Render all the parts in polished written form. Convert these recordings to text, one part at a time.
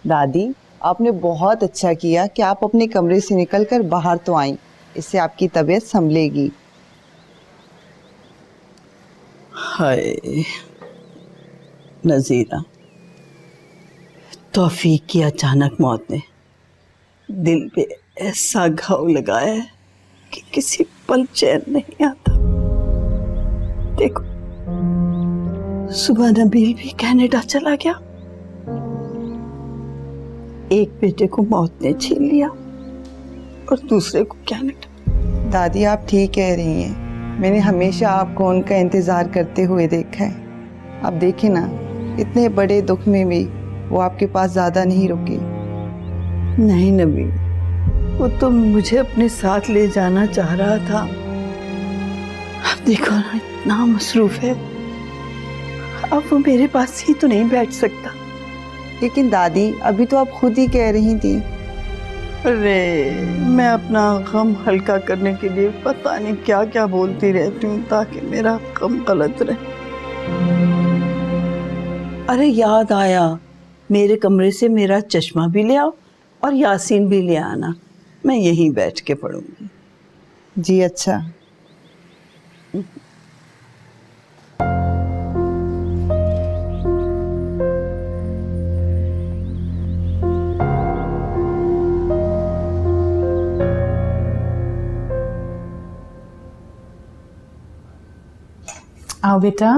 दादी, आपने बहुत अच्छा किया कि आप अपने कमरे से निकलकर बाहर तो आईं। इससे आपकी तबीयत संभलेगी। हाय नज़ीरा, तौफीक की अचानक मौत ने दिल पे ऐसा घाव लगाया है कि किसी पल चैन नहीं आता। देखो, सुबह नबील भी कनाडा चला गया, एक बेटे को मौत ने छीन लिया और दूसरे को कनाडा। दादी, आप ठीक कह रही हैं। मैंने हमेशा आपको उनका इंतज़ार करते हुए देखा है। अब देखिए ना, इतने बड़े दुख में भी वो आपके पास ज़्यादा नहीं रुके। नहीं नबील, वो तो मुझे अपने साथ ले जाना चाह रहा था। अब देखो ना, इतना मसरूफ है, अब वो मेरे पास ही तो नहीं बैठ सकता। लेकिन दादी, अभी तो आप खुद ही कह रही थी। अरे मैं अपना गम हल्का करने के लिए पता नहीं क्या क्या बोलती रहती हूँ ताकि मेरा गम गलत रहे। अरे याद आया, मेरे कमरे से मेरा चश्मा भी ले आओ और यासीन भी ले आना, मैं यहीं बैठ के पढ़ूंगी। जी अच्छा। आओ बेटा,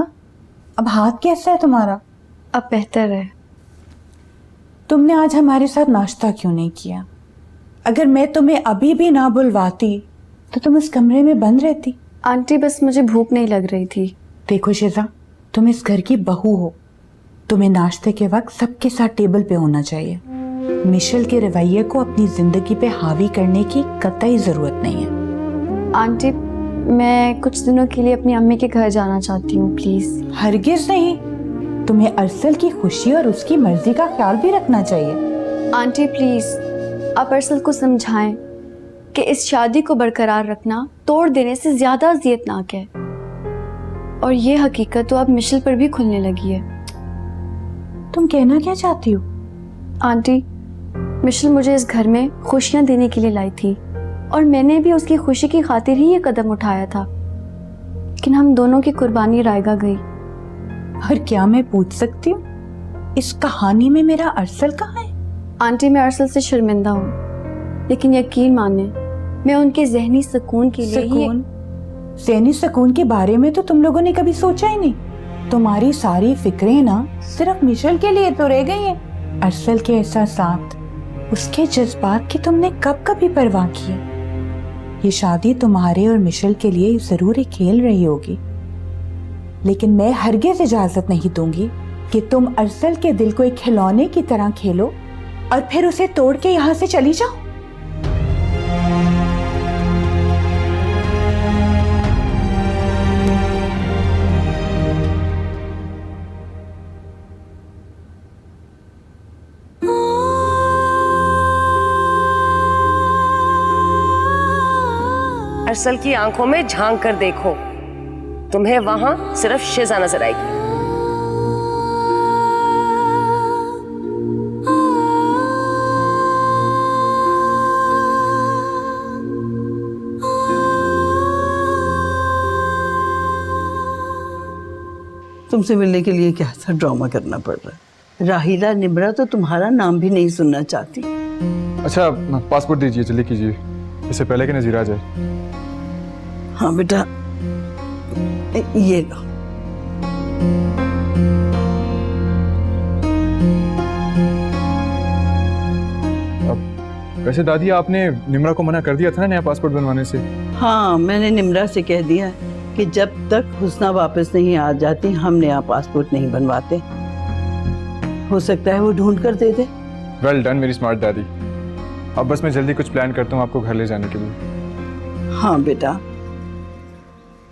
अब हाथ कैसा है तुम्हारा? अब बेहतर है। तुमने आज हमारे साथ नाश्ता क्यों नहीं किया? अगर मैं तुम्हें अभी भी ना बुलवाती तो तुम इस कमरे में बंद रहती। आंटी, बस मुझे भूख नहीं लग रही थी। देखो शिजा, तुम इस घर की बहू हो, तुम्हें नाश्ते के वक्त सबके साथ टेबल पे होना चाहिए। मिशेल के रवैये को अपनी जिंदगी पे हावी करने की कतई जरूरत नहीं है। आंटी, मैं कुछ दिनों के लिए अपनी अम्मी के घर जाना चाहती हूँ, प्लीज। हरगिज नहीं, तुम्हें अरसल की खुशी और उसकी मर्जी का ख्याल भी रखना चाहिए। आंटी प्लीज, आप अरसल को समझाएं कि इस शादी को बरकरार रखना तोड़ देने से ज्यादा अजियतनाक है, और ये हकीकत तो अब मिशेल पर भी खुलने लगी है। तुम कहना क्या चाहती हो? आंटी, मिशेल मुझे इस घर में खुशियां देने के लिए लाई थी, और मैंने भी उसकी खुशी की खातिर ही ये कदम उठाया था, लेकिन हम दोनों की कुर्बानी रायगा गई। और क्या मैं पूछ सकती हूँ, इस कहानी में मेरा अरसल कहाँ है? आंटी, मैं अरसल से शर्मिंदा हूँ, लेकिन यकीन माने मैं उनके जहनी सुकून के लिए ज़हनी सुकून के बारे में तो तुम लोगों ने कभी सोचा ही नहीं। तुम्हारी सारी फिक्रें ना सिर्फ मिशेल के लिए तो रह गई हैं। अरसल के एहसासात, उसके जज्बात की तुमने कब कभी परवाह की है? ये शादी तुम्हारे और मिशेल के लिए जरूर एक खेल रही होगी, लेकिन मैं हरगिज इजाजत नहीं दूंगी कि तुम अरसल के दिल को एक खिलौने की तरह खेलो और फिर उसे तोड़ के यहाँ से चली जाओ। अरसल की आंखों में झांक कर देखो, तुम्हें वहां सिर्फ शिजा नजर आएगी। तुमसे मिलने के लिए क्या सा ड्रामा करना पड़ रहा है? राहिला निम्रा तो तुम्हारा नाम भी नहीं सुनना चाहती। अच्छा, पासपोर्ट दीजिए, जल्दी कीजिए, इससे पहले कि नज़ीरा आ जाए। हाँ बेटा, ये लो। वैसे दादी, आपने निम्रा को मना कर दिया था ना नया पासपोर्ट बनवाने से? हाँ, मैंने निम्रा से कह दिया कि जब तक हुस्ना वापस नहीं आ जाती हम नया पासपोर्ट नहीं बनवाते। हो सकता है वो ढूंढ कर दे दे। वेल डन मेरी स्मार्ट दादी। अब बस मैं जल्दी कुछ प्लान करता हूँ आपको घर ले जाने के लिए। हाँ बेटा,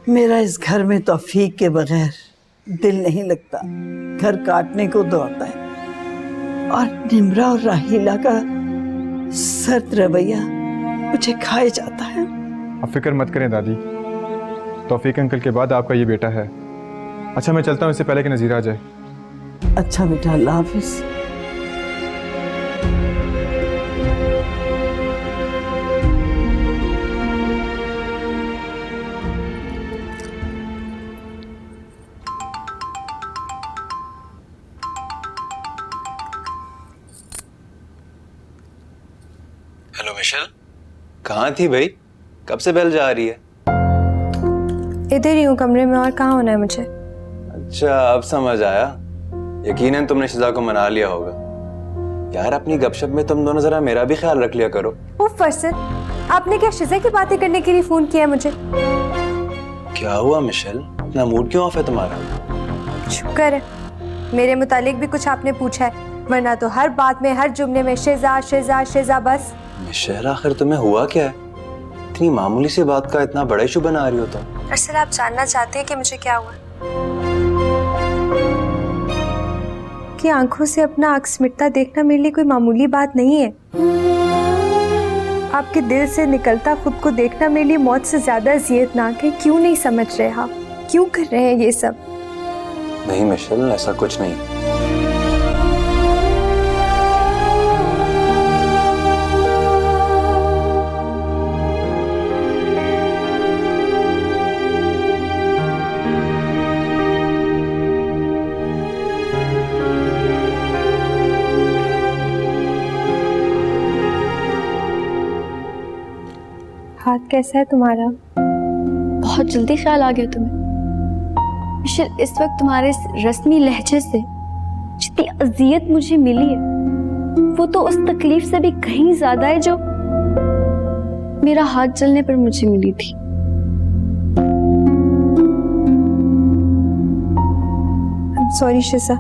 मेरा इस घर में तौफीक के बगैर दिल नहीं लगता, घर काटने को दौड़ता है। और निम्रा और राहिला का सख्त रवैया मुझे खाए जाता है। अब फिक्र मत करें दादी, तौफीक अंकल के बाद आपका ये बेटा है। अच्छा, मैं चलता हूँ, इससे पहले कि नज़ीरा आ जाए। अच्छा बेटा, अल्लाह हाफिज। हेलो मिशेल, कहाँ थी भाई? कब से बेल जा रही है? इधर ही हूँ कमरे में, और कहाँ होना है मुझे? अच्छा, अब समझ आया। यकीनन तुमने शिजा को मना लिया होगा। यार अपनी गपशप में तुम दोनों जरा मेरा भी ख्याल रख लिया करो। उफ फरसत, आपने क्या शिजा की बातें करने के लिए फोन किया मुझे? क्या हुआ मिशेल, इतना मूड क्यों ऑफ है तुम्हारा? शुक्र है मेरे मुतालिक भी कुछ आपने पूछा है, वरना तो हर बात में, हर जुमले में शिजा शिजा शिजा बस। मिशेल आखिर तुम्हें हुआ क्या है? इतनी मामूली सी बात का इतना बड़ा इशू बना रही हो तुम। दरअसल आप जानना चाहते हैं कि मुझे क्या हुआ? कि आंखों से अपना अक्स मिटता देखना मेरे लिए कोई मामूली बात नहीं है। आपके दिल से निकलता खुद को देखना मेरे लिए मौत से ज्यादा अज़ियतनाक है। क्यों नहीं समझ रहे आप? क्यों कर रहे हैं ये सब? नहीं मिशेल, ऐसा कुछ नहीं। हाथ कैसा है तुम्हारा? बहुत जल्दी ख्याल आ गया तुम्हें। मिशेल, इस वक्त तुम्हारे इस रस्मी लहजे से जितनी अजियत मुझे मिली है वो तो उस तकलीफ से भी कहीं ज्यादा है जो मेरा हाथ जलने पर मुझे मिली थी। सॉरी शिजा।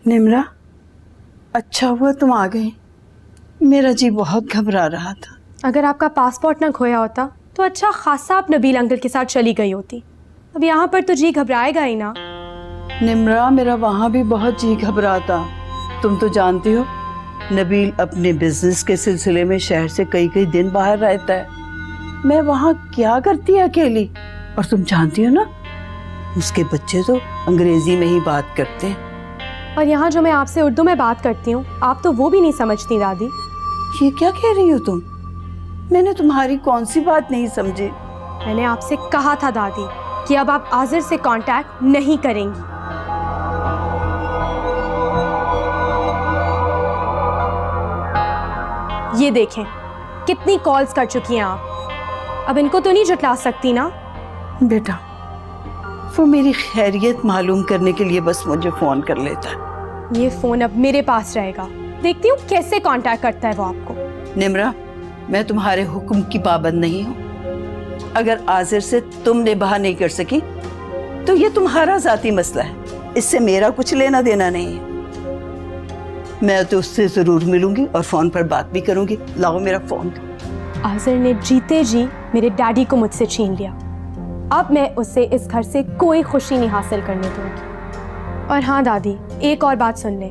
निम्रा, अच्छा हुआ तुम आ गई। मेरा जी बहुत घबरा रहा था। अगर आपका पासपोर्ट ना खोया होता तो अच्छा खासा आप नबील अंकल के साथ चली गई होती। अब यहाँ पर तो जी घबराएगा ही ना। निम्रा, मेरा वहाँ भी बहुत जी घबराता। तुम तो जानती हो नबील अपने बिजनेस के सिलसिले में शहर से कई कई दिन बाहर रहता है। मैं वहाँ क्या करती अकेली? और तुम जानती हो ना उसके बच्चे तो अंग्रेजी में ही बात करते हैं। और यहाँ जो मैं आपसे उर्दू में बात करती हूँ आप तो वो भी नहीं समझती दादी। ये क्या कह रही हो तुम? मैंने तुम्हारी कौन सी बात नहीं समझी? मैंने आपसे कहा था दादी कि अब आप आजिर से कांटेक्ट नहीं करेंगी। ये देखें कितनी कॉल्स कर चुकी हैं आप। अब इनको तो नहीं जुटला सकती ना? बेटा, वो मेरी खैरियत मालूम करने के लिए बस मुझे फोन कर लेता है। ये फोन अब मेरे पास रहेगा, देखती हूँ कैसे कांटेक्ट करता है वो आपको। निम्रा, मैं तुम्हारे हुक्म की पाबंद नहीं हूँ। अगर आजिर से तुम निभा नहीं कर सकी तो ये तुम्हारा जाती मसला है, इससे मेरा कुछ लेना देना नहीं है। मैं तो उससे जरूर मिलूंगी और फोन पर बात भी करूंगी। लाओ मेरा फोन। आजिर ने जीते जी मेरे डैडी को मुझसे छीन लिया। अब मैं उससे इस घर से कोई खुशी नहीं हासिल करने दूंगी। और हाँ दादी, एक और बात सुन ले,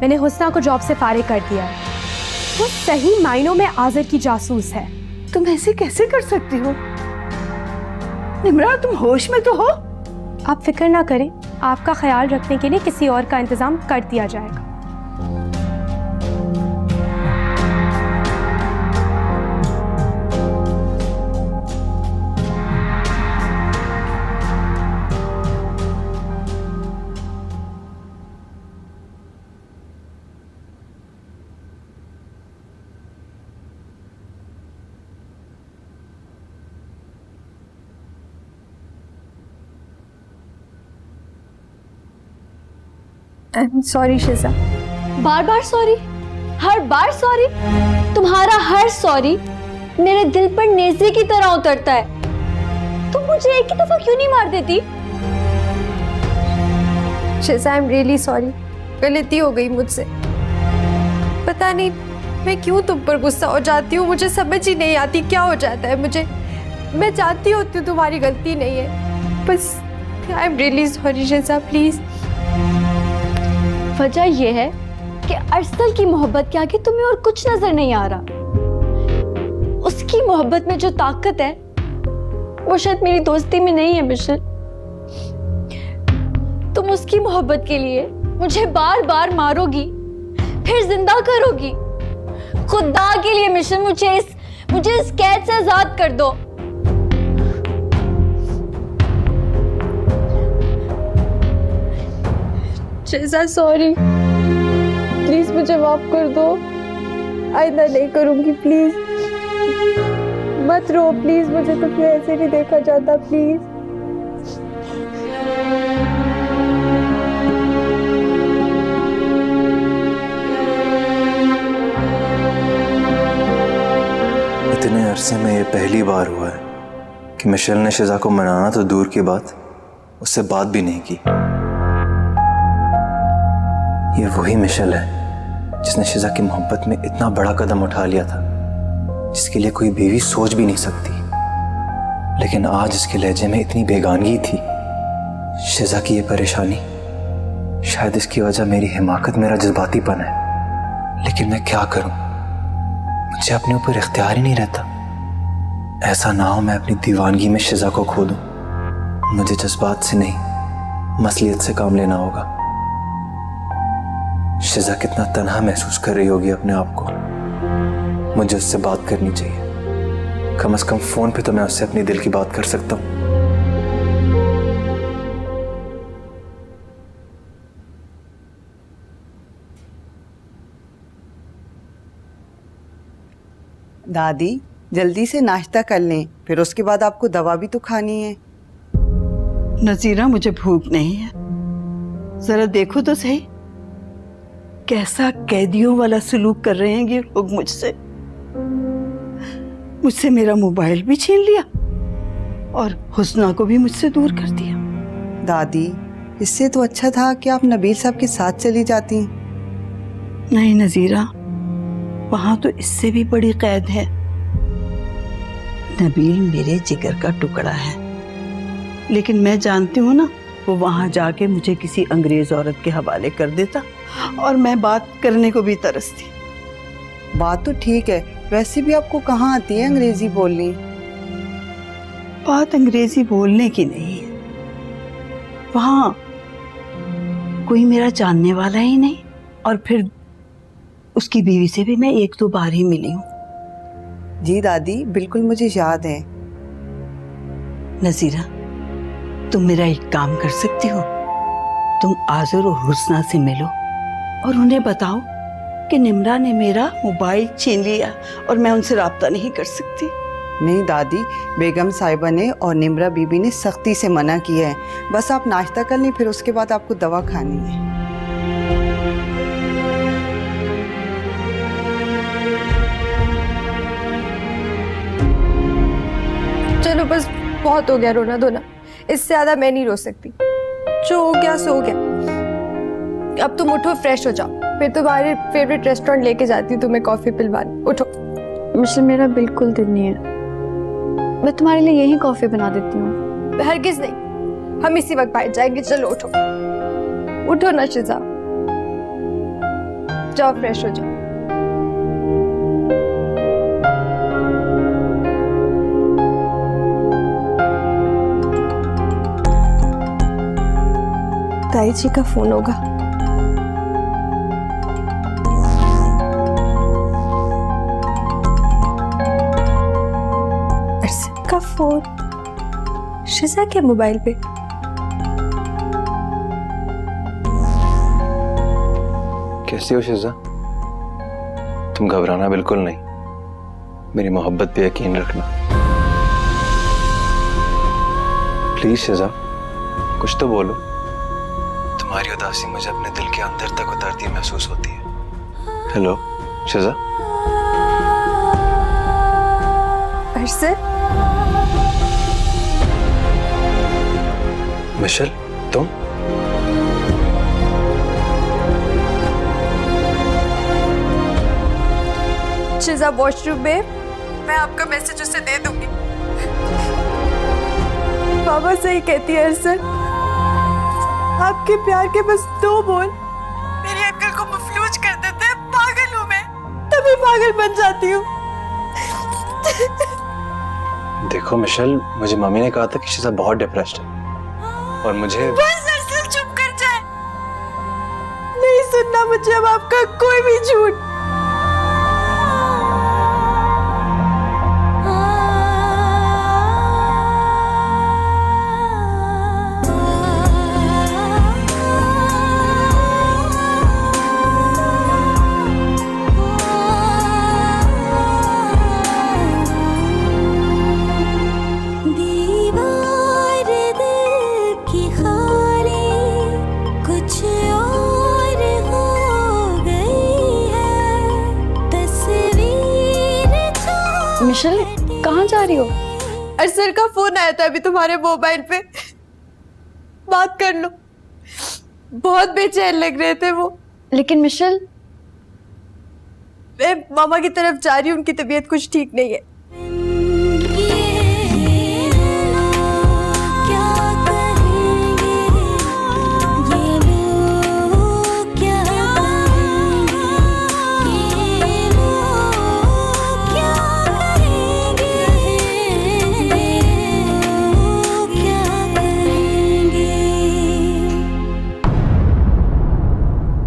मैंने हुस्ना को जॉब से फारिग कर दिया है। वो सही मायनों में आजिर की जासूस है। तुम ऐसे कैसे कर सकती हो? निम्रा, तुम होश में तो हो? आप फिक्र ना करें, आपका ख्याल रखने के लिए किसी और का इंतजाम कर दिया जाएगा। सॉरी शिजा। बार बार सॉरी, हर बार सॉरी। तुम्हारा हर सॉरी मेरे दिल पर नेज़े की तरह उतरता है। तुम मुझे एक ही दफा क्यों नहीं मार देती? शिजा, आई एम रियली सॉरी। गलती हो गई मुझसे। पता नहीं मैं क्यों तुम पर गुस्सा हो जाती हूँ, मुझे समझ ही नहीं आती क्या हो जाता है मुझे। मैं जानती होती हूँ तुम्हारी गलती नहीं है, बस I am really sorry शिजा, please. वजह यह है कि अरसल की मोहब्बत के आगे तुम्हें और कुछ नजर नहीं आ रहा। उसकी मोहब्बत में जो ताकत है वो शायद मेरी दोस्ती में नहीं है मिशेल। तुम उसकी मोहब्बत के लिए मुझे बार बार मारोगी, फिर जिंदा करोगी। खुदा के लिए मिशन, मुझे इस कैद से आजाद कर दो। शिजा सॉरी, प्लीज मुझे माफ कर दो, आइंदा नहीं करूंगी। प्लीज मत रो, प्लीज मुझे तो फिर ऐसे नहीं देखा जाता, प्लीज। इतने अरसे में ये पहली बार हुआ है कि मिशेल ने शिजा को मनाना तो दूर की बात, उससे बात भी नहीं की। ये वही मिशेल है जिसने शिजा की मोहब्बत में इतना बड़ा कदम उठा लिया था, जिसके लिए कोई बीवी सोच भी नहीं सकती। लेकिन आज इसके लहजे में इतनी बेगानगी थी। शिजा की ये परेशानी, शायद इसकी वजह मेरी हिमाकत, मेरा जज्बातीपन है। लेकिन मैं क्या करूं, मुझे अपने ऊपर इख्तियार ही नहीं रहता। ऐसा ना हो मैं अपनी दीवानगी में शिजा को खो दूं। मुझे जज्बात से नहीं, मसलियत से काम लेना होगा। शिजा कितना तन्हा महसूस कर रही होगी अपने आप को। मुझे उससे बात करनी चाहिए। कम से कम फोन पे तो मैं उससे अपनी दिल की बात कर सकता हूँ। दादी, जल्दी से नाश्ता कर लें, फिर उसके बाद आपको दवा भी तो खानी है। नजीरा, मुझे भूख नहीं है। जरा देखो तो सही, कैसा कैदियों वाला सलूक कर रहे हैं ये लोग मुझसे। मुझसे मेरा मोबाइल भी छीन लिया और हुस्ना को भी मुझसे दूर कर दिया। दादी, इससे तो अच्छा था कि आप नबील साहब के साथ चली जाती। नहीं नजीरा, वहां तो इससे भी बड़ी कैद है। नबील मेरे जिगर का टुकड़ा है, लेकिन मैं जानती हूँ ना, वो वहां जाके मुझे किसी अंग्रेज औरत के हवाले कर देता और मैं बात करने को भी तरसती। बात तो ठीक है, वैसे भी आपको कहाँ आती है अंग्रेजी बोलनी? बात अंग्रेजी बोलने की नहीं है, वहां कोई मेरा जानने वाला ही नहीं, और फिर उसकी बीवी से भी मैं 1-2 बार ही मिली हूँ। जी दादी, बिल्कुल मुझे याद है। नजीरा, तुम मेरा एक काम कर सकती हो, तुम आज़र और हुस्ना से मिलो और उन्हें बताओ कि निम्रा ने मेरा मोबाइल छीन लिया और मैं उनसे राब्ता नहीं कर सकती। नहीं दादी, बेगम साहिबा ने और निम्रा बीबी ने सख्ती से मना किया है। बस आप नाश्ता कर लें, फिर उसके बाद आपको दवा खानी है। चलो बस बहुत हो गया रोना धोना, इससे ज्यादा मैं नहीं रो सकती। जो हो गया सो गया। अब तुम उठो, फ्रेश हो जाओ, फिर तुम्हारे फेवरेट रेस्टोरेंट लेके जाती हूँ तुम्हें कॉफी पिलवाने। उठो। मिशेल, मेरा बिल्कुल दिल नहीं है, मैं तुम्हारे लिए यही कॉफी बना देती हूँ। हरगिज नहीं, हम इसी वक्त बाहर जाएंगे। चलो उठो, उठो ना शिजा, जाओ फ्रेश हो जाओ। ताई जी का फोन होगा। अरसद का फोन शिजा के मोबाइल पे। कैसी हो शिजा? तुम घबराना बिल्कुल नहीं, मेरी मोहब्बत पे यकीन रखना। प्लीज शिजा, कुछ तो बोलो। तुम्हारी उदासी मुझे अपने दिल के अंदर तक उतरती महसूस होती है। हेलो शिजा। अरसद, मिशेल, तुम? शिजा वॉशरूम में, मैं आपका मैसेज उसे दे दूंगी। बाबा सही कहती है अरसद, आपके प्यार के बस 2 बोल मेरी अक्ल को मफलूज कर देते हैं। पागल हूं मैं, तभी पागल बन जाती हूँ। देखो मिशेल, मुझे मम्मी ने कहा था कि शिजा बहुत डिप्रेस्ड है और मुझे। बस अरसद चुप कर सकता मुझे अब आपका कोई भी झूठ। मिशेल, कहाँ जा रही हो? अरसर का फोन आया था अभी तुम्हारे मोबाइल पे, बात कर लो। बहुत बेचैन लग रहे थे वो। लेकिन मिशेल, मैं मामा की तरफ जा रही हूँ, उनकी तबीयत कुछ ठीक नहीं है।